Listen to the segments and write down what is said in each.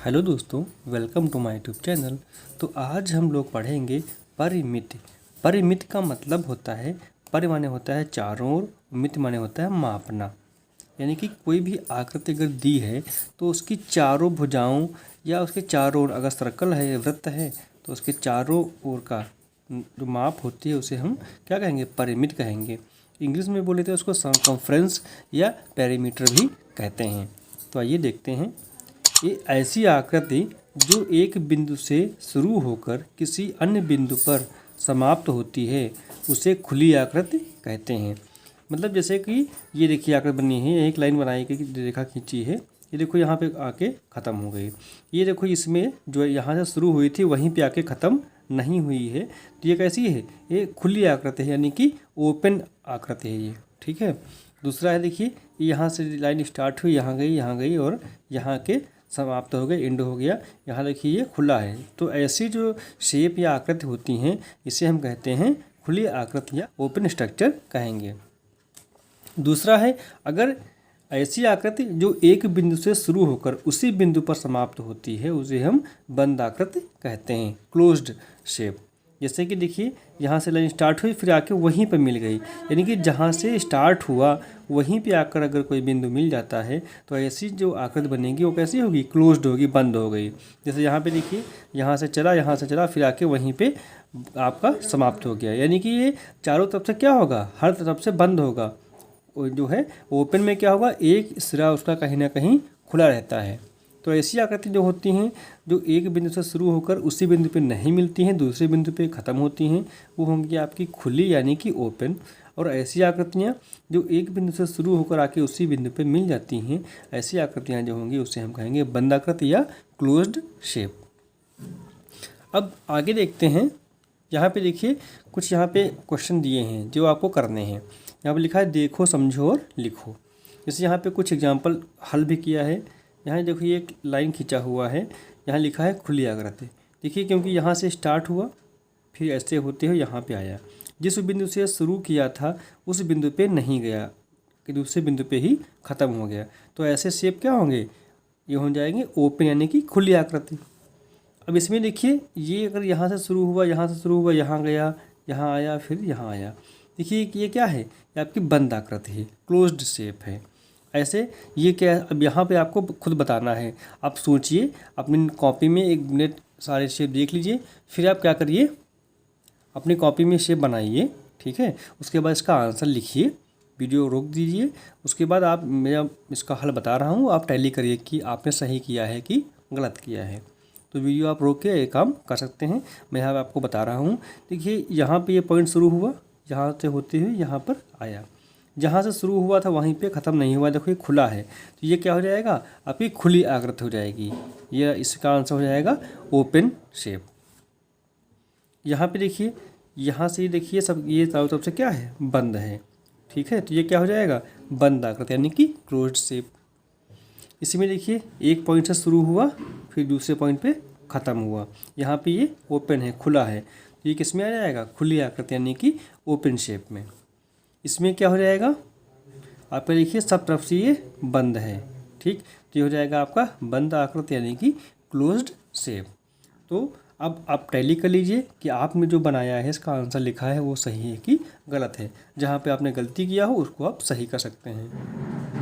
Hello दोस्तों, welcome to my YouTube channel. तो आज हम लोग पढ़ेंगे परिमिति। परिमिति का मतलब होता है, परि माने होता है चारों ओर, मिति माने होता है मापना। यानी कि कोई भी आकृति अगर दी है तो उसकी चारों भुजाओं या उसके चारों ओर, अगर सर्कल है, वृत्त है, तो उसके चारों ओर का जो माप होती है उसे हम क्या कहेंगे? परिमिति कहेंगे। इंग्लिश में बोले तो उसको सर्कमफ्रेंस या पेरीमीटर भी कहते हैं। तो आइए देखते हैं। ये ऐसी आकृति जो एक बिंदु से शुरू होकर किसी अन्य बिंदु पर समाप्त होती है उसे खुली आकृति कहते हैं। मतलब जैसे कि ये देखिए आकृति बनी है, एक लाइन बनाई गई, रेखा खींची है, ये देखो यहाँ पे आके ख़त्म हो गई। ये देखो इसमें जो यहाँ से शुरू हुई थी वहीं पे आके ख़त्म नहीं हुई है, तो ये कैसी है? ये खुली आकृति है, यानी कि ओपन आकृति है ये। ठीक है। दूसरा है, देखिए यहाँ से लाइन स्टार्ट हुई, यहाँ गई और यहाँ के समाप्त हो गए, एंड हो गया। यहाँ देखिए ये खुला है। तो ऐसी जो शेप या आकृति होती हैं इसे हम कहते हैं खुली आकृति या ओपन स्ट्रक्चर कहेंगे। दूसरा है, अगर ऐसी आकृति जो एक बिंदु से शुरू होकर उसी बिंदु पर समाप्त होती है उसे हम बंद आकृति कहते हैं, क्लोज्ड शेप। जैसे कि देखिए यहाँ से लाइन स्टार्ट हुई, फिर आके वहीं पर मिल गई, यानी कि जहाँ से स्टार्ट हुआ वहीं पे आकर अगर कोई बिंदु मिल जाता है तो ऐसी जो आकृति बनेगी वो कैसी होगी? क्लोज्ड होगी, बंद हो गई। जैसे यहाँ पे देखिए, यहाँ से चला, फिर आके वहीं पे आपका समाप्त हो गया, यानी कि ये चारों तरफ से क्या होगा? हर तरफ से बंद होगा। जो है ओपन में क्या होगा? एक सिरा उसका कहीं ना कहीं खुला रहता है। तो ऐसी आकृति जो होती हैं जो एक बिंदु से शुरू होकर उसी बिंदु पे नहीं मिलती हैं, दूसरे बिंदु पे ख़त्म होती हैं, वो होंगी आपकी खुली यानी कि ओपन। और ऐसी आकृतियाँ जो एक बिंदु से शुरू होकर आके उसी बिंदु पे मिल जाती हैं, ऐसी आकृतियाँ जो होंगी उसे हम कहेंगे बंद आकृति या क्लोज्ड शेप। अब आगे देखते हैं। यहाँ पे देखिए कुछ यहाँ पे क्वेश्चन दिए हैं जो आपको करने हैं। यहाँ पे लिखा है देखो, समझो और लिखो। जैसे यहाँ पे कुछ एग्जाम्पल हल भी किया है। यहाँ देखो ये एक लाइन खींचा हुआ है, यहाँ लिखा है खुली आकृति। देखिए क्योंकि यहाँ से स्टार्ट हुआ, फिर ऐसे होते हुए यहाँ पे आया, जिस बिंदु से शुरू किया था उस बिंदु पे नहीं गया, कि दूसरे बिंदु पे ही ख़त्म हो गया। तो ऐसे शेप क्या होंगे? ये हो जाएंगे ओपन यानी कि खुली आकृति। अब इसमें देखिए ये अगर यहाँ से शुरू हुआ, यहाँ गया, यहाँ आया, फिर यहाँ आया, देखिए कि ये क्या है? ये आपकी बंद आकृति है, क्लोज्ड शेप है। ऐसे ये क्या है? अब यहाँ पे आपको खुद बताना है। आप सोचिए, अपनी कॉपी में 1 मिनट सारे शेप देख लीजिए, फिर आप क्या करिए, अपनी कॉपी में शेप बनाइए। ठीक है। उसके बाद इसका आंसर लिखिए, वीडियो रोक दीजिए, उसके बाद आप, मैं इसका हल बता रहा हूँ, आप टैली करिए कि आपने सही किया है कि गलत किया है। तो वीडियो आप रोक के ये काम कर सकते हैं। मैं यहाँ आपको बता रहा हूँ। देखिए यहाँ पे ये पॉइंट शुरू हुआ, यहाँ से होते हुए यहाँ पर आया, जहाँ से शुरू हुआ था वहीं पे ख़त्म नहीं हुआ। देखो ये खुला है, तो ये क्या हो जाएगा? आपकी खुली आकृति हो जाएगी। ये इसका आंसर हो जाएगा ओपन शेप। यहाँ पे देखिए, यहाँ से देखिए सब ये चारों तरफ से क्या है? बंद है। ठीक है। तो ये क्या हो जाएगा? बंद आकृति यानी कि क्लोज्ड शेप। इसमें देखिए एक पॉइंट से शुरू हुआ, फिर दूसरे पॉइंट पे ख़त्म हुआ, यहाँ पे ये ओपन है, खुला है, तो ये किस में आ जाएगा? खुली आकृति यानी कि ओपन शेप में। इसमें क्या हो जाएगा? आपका देखिए सब तरफ से ये बंद है। ठीक। तो ये हो जाएगा आपका बंद आकृति यानी कि क्लोज्ड शेप। तो अब आप टैली कर लीजिए कि आपने जो बनाया है, इसका आंसर लिखा है वो सही है कि गलत है। जहाँ पे आपने गलती किया हो उसको आप सही कर सकते हैं।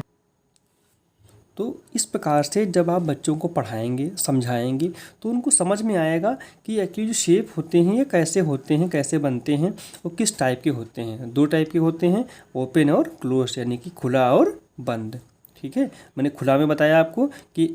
तो इस प्रकार से जब आप बच्चों को पढ़ाएंगे, समझाएंगे, तो उनको समझ में आएगा कि एक्चुअली जो शेप होते हैं ये कैसे होते हैं, कैसे बनते हैं और किस टाइप के होते हैं। 2 टाइप के होते हैं, ओपन और क्लोज, यानी कि खुला और बंद। ठीक है। मैंने खुला में बताया आपको कि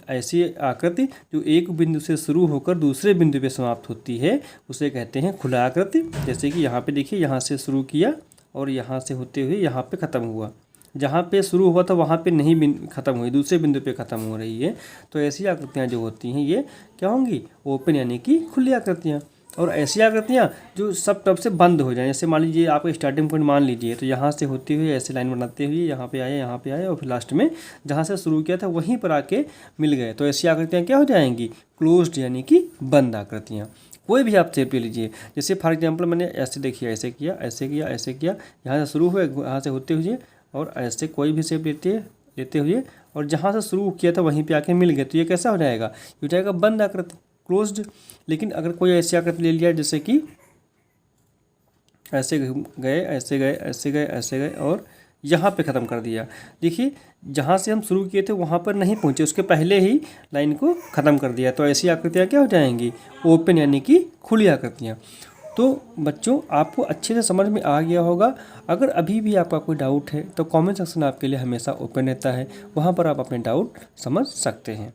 ऐसी आकृति जो एक बिंदु से शुरू होकर दूसरे बिंदु पे समाप्त होती है उसे कहते हैं खुला आकृति। जैसे कि यहाँ पे देखिए, यहाँ से शुरू किया और यहाँ से होते हुए यहाँ पे ख़त्म हुआ, जहाँ पे शुरू हुआ था वहाँ पे नहीं ख़त्म हुई, दूसरे बिंदु पे ख़त्म हो रही है। तो ऐसी आकृतियाँ जो होती हैं ये क्या होंगी? ओपन यानी कि खुली आकृतियाँ। और ऐसी आकृतियाँ जो सब तरफ से बंद हो जाएं, जैसे मान लीजिए आप स्टार्टिंग पॉइंट मान लीजिए, तो यहाँ से होते हुए ऐसे लाइन बनाते हुए यहाँ पे आए और फिर लास्ट में जहाँ से शुरू किया था वहीं पर आके मिल गए, तो ऐसी आकृतियाँ क्या हो जाएंगी? क्लोज्ड यानी कि बंद आकृतियाँ। कोई भी आप शेप ले लीजिए, जैसे फॉर एग्जांपल मैंने ऐसे देखिए, ऐसे किया, यहाँ से शुरू हुए, यहाँ से होते हुए, और ऐसे कोई भी शेप लेते हैं, लेते हुए, और जहाँ से शुरू किया था वहीं पे आके मिल गए, तो ये कैसा हो जाएगा, ये हो जाएगा बंद आकृति, क्लोज्ड। लेकिन अगर कोई ऐसी आकृति ले लिया जैसे कि ऐसे गए, ऐसे गए, ऐसे गए, ऐसे गए और यहाँ पे ख़त्म कर दिया, देखिए जहाँ से हम शुरू किए थे वहाँ पर नहीं पहुँचे, उसके पहले ही लाइन को ख़त्म कर दिया, तो ऐसी आकृतियाँ क्या हो जाएंगी, ओपन यानी कि खुली आकृतियाँ। तो बच्चों आपको अच्छे से समझ में आ गया होगा। अगर अभी भी आपका कोई डाउट है तो कमेंट सेक्शन आपके लिए हमेशा ओपन रहता है, वहाँ पर आप अपने डाउट समझ सकते हैं।